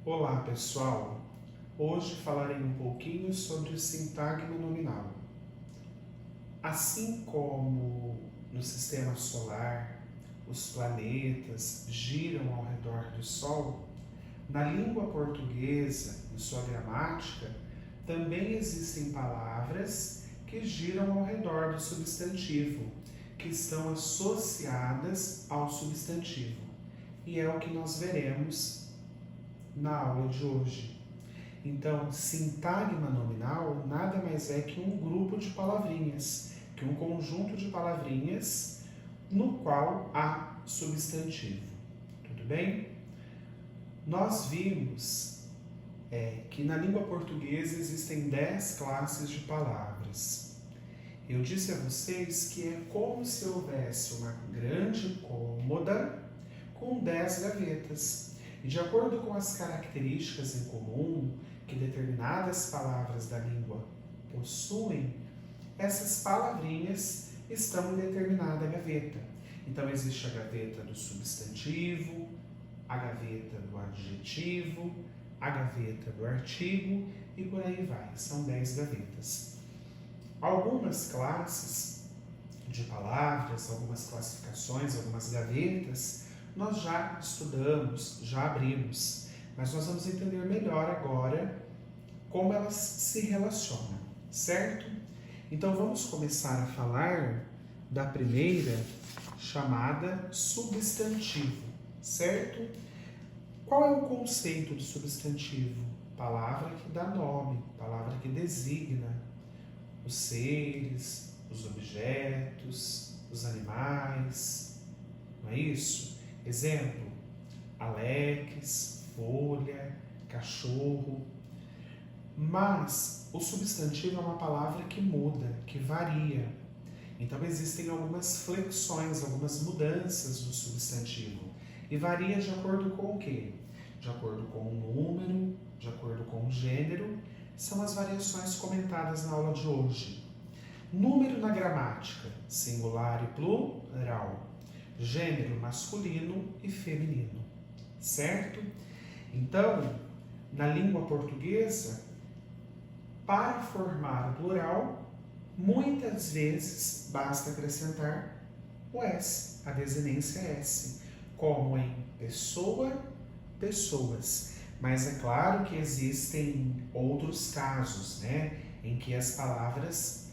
Olá pessoal, hoje falarei um pouquinho sobre o sintagma nominal. Assim como no sistema solar os planetas giram ao redor do Sol, na língua portuguesa, em sua gramática, também existem palavras que giram ao redor do substantivo, que estão associadas ao substantivo. E é o que nós veremos na aula de hoje. Então, sintagma nominal nada mais é que um grupo de palavrinhas, que um conjunto de palavrinhas no qual há substantivo. Tudo bem? Nós vimos que na língua portuguesa existem 10 classes de palavras. Eu disse a vocês que é como se houvesse uma grande cômoda com 10 gavetas. E de acordo com as características em comum que determinadas palavras da língua possuem, essas palavrinhas estão em determinada gaveta. Então existe a gaveta do substantivo, a gaveta do adjetivo, a gaveta do artigo e por aí vai. São 10 gavetas. Algumas classes de palavras, algumas classificações, algumas gavetas, nós já estudamos, já abrimos, mas nós vamos entender melhor agora como elas se relacionam, certo? Então vamos começar a falar da primeira, chamada substantivo, certo? Qual é o conceito do substantivo? Palavra que dá nome, palavra que designa os seres, os objetos, os animais, não é isso? Exemplo, Alex, folha, cachorro. Mas o substantivo é uma palavra que muda, que varia. Então existem algumas flexões, algumas mudanças do substantivo. E varia de acordo com o quê? De acordo com o número, de acordo com o gênero. São as variações comentadas na aula de hoje. Número na gramática, singular e plural. Gênero masculino e feminino, certo? Então, na língua portuguesa, para formar o plural, muitas vezes basta acrescentar o S, a desinência S, como em pessoa, pessoas. Mas é claro que existem outros casos, né, em que as palavras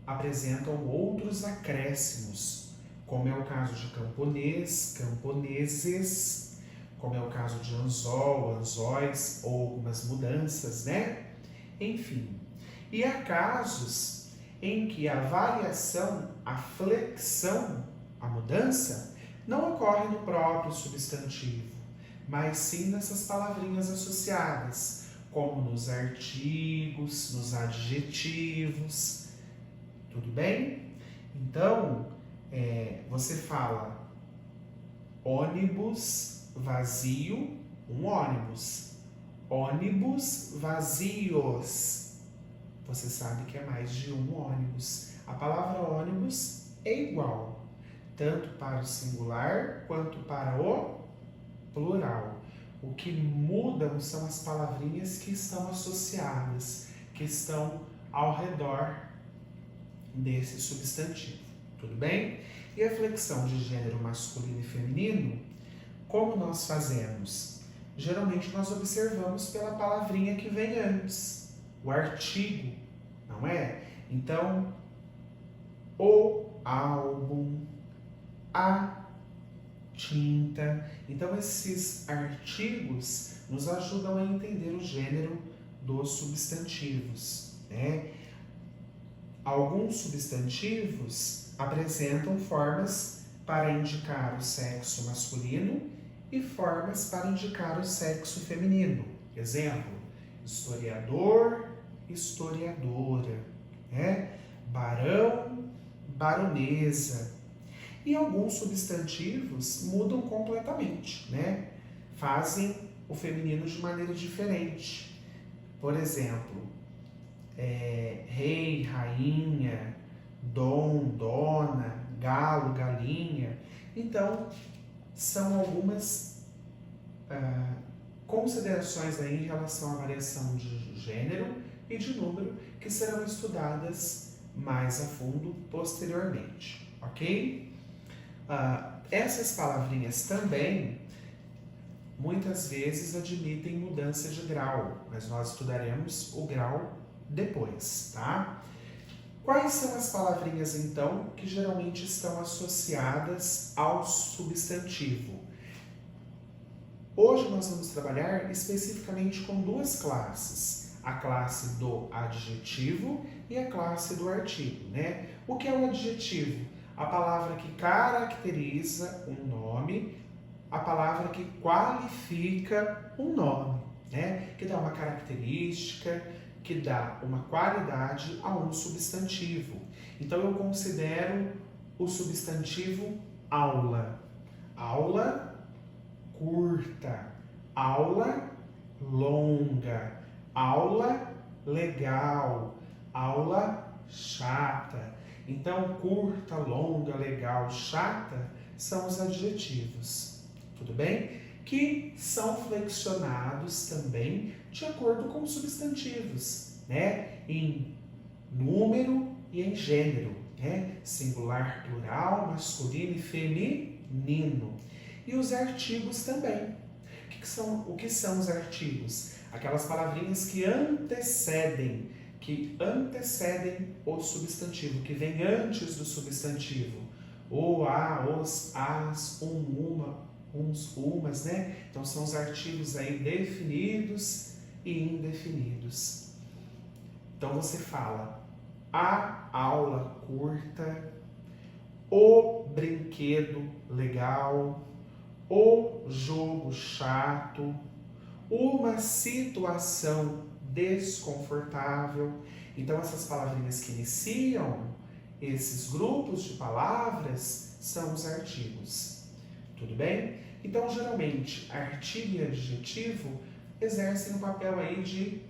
apresentam outros acréscimos, como é o caso de camponês, camponeses, como é o caso de anzol, anzóis, ou algumas mudanças, né? Enfim. E há casos em que a variação, a flexão, a mudança, não ocorre no próprio substantivo, mas sim nessas palavrinhas associadas, como nos artigos, nos adjetivos. Tudo bem? Então, você fala ônibus vazio, um ônibus. Ônibus vazios. Você sabe que é mais de um ônibus. A palavra ônibus é igual, tanto para o singular quanto para o plural. O que mudam são as palavrinhas que estão associadas, que estão ao redor desse substantivo. Tudo bem? E a flexão de gênero masculino e feminino, como nós fazemos? Geralmente nós observamos pela palavrinha que vem antes, o artigo, não é? Então, o álbum, a tinta. Então, esses artigos nos ajudam a entender o gênero dos substantivos, né? Alguns substantivos apresentam formas para indicar o sexo masculino e formas para indicar o sexo feminino. Exemplo, historiador, historiadora, né? Barão, baronesa. E alguns substantivos mudam completamente, né? Fazem o feminino de maneira diferente. Por exemplo, rei, rainha, dom, dona, galo, galinha. Então, são algumas considerações aí em relação à variação de gênero e de número que serão estudadas mais a fundo posteriormente, ok? Essas palavrinhas também muitas vezes admitem mudança de grau, mas nós estudaremos o grau depois, tá? Quais são as palavrinhas, então, que geralmente estão associadas ao substantivo? Hoje nós vamos trabalhar especificamente com duas classes, a classe do adjetivo e a classe do artigo, né? O que é o adjetivo? A palavra que caracteriza um nome, a palavra que qualifica um nome, né? Que dá uma característica, que dá uma qualidade a um substantivo. Então eu considero o substantivo aula. Aula curta, aula longa, aula legal, aula chata. Então, curta, longa, legal, chata são os adjetivos, tudo bem? Que são flexionados também de acordo com os substantivos, né? Em número e em gênero, né? Singular, plural, masculino e feminino. E os artigos também. O que são os artigos? Aquelas palavrinhas que antecedem o substantivo, que vem antes do substantivo. O, a, os, as, uma, uns, umas, né? Então são os artigos aí definidos e indefinidos. Então você fala a aula curta, o brinquedo legal, o jogo chato, uma situação desconfortável. Então essas palavrinhas que iniciam esses grupos de palavras são os artigos. Tudo bem? Então geralmente artigo e adjetivo exercem um papel aí de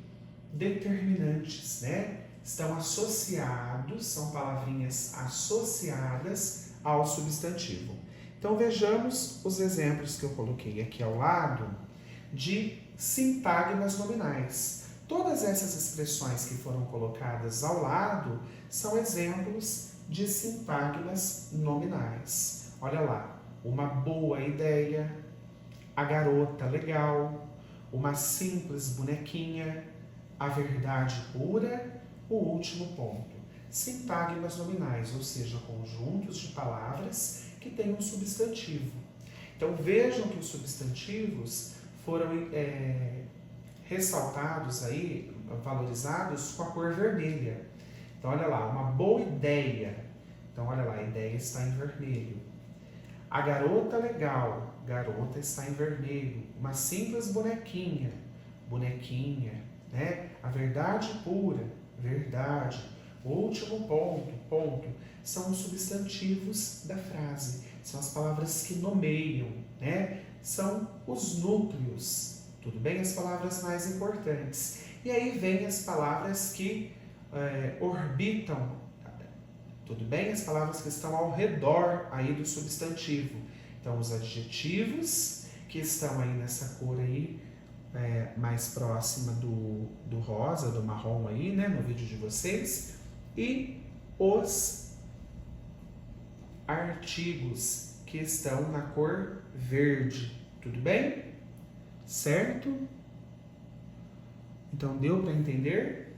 determinantes, né? Estão associados, são palavrinhas associadas ao substantivo. Então vejamos os exemplos que eu coloquei aqui ao lado de sintagmas nominais. Todas essas expressões que foram colocadas ao lado são exemplos de sintagmas nominais. Olha lá, uma boa ideia, a garota legal, uma simples bonequinha, a verdade pura, o último ponto. Sintagmas nominais, ou seja, conjuntos de palavras que têm um substantivo. Então vejam que os substantivos foram ressaltados aí, valorizados com a cor vermelha. Então olha lá, uma boa ideia. Então olha lá, a ideia está em vermelho. A garota legal, garota está em vermelho. Uma simples bonequinha, bonequinha, né? A verdade pura, verdade. O último ponto, ponto, são os substantivos da frase. São as palavras que nomeiam, né? São os núcleos, tudo bem? As palavras mais importantes. E aí vem as palavras que orbitam, tudo bem? As palavras que estão ao redor aí do substantivo. Então, os adjetivos que estão aí nessa cor aí, mais próxima do rosa, do marrom aí, né? No vídeo de vocês. E os artigos que estão na cor verde, tudo bem? Certo? Então, deu para entender?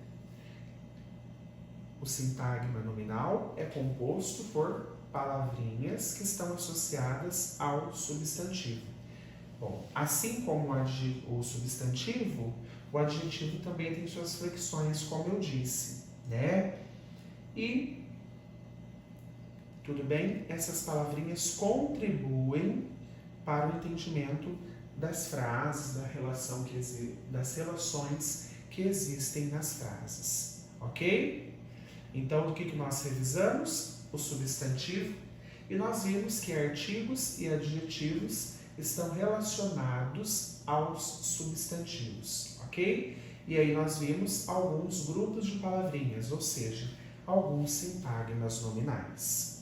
O sintagma nominal é composto por palavrinhas que estão associadas ao substantivo. Bom, assim como o substantivo, o adjetivo também tem suas flexões, como eu disse, né? E, tudo bem? Essas palavrinhas contribuem para o entendimento das frases, das relações que existem nas frases, ok? Então, do que nós revisamos? O substantivo. E nós vimos que artigos e adjetivos estão relacionados aos substantivos, ok? E aí nós vimos alguns grupos de palavrinhas, ou seja, alguns sintagmas nominais.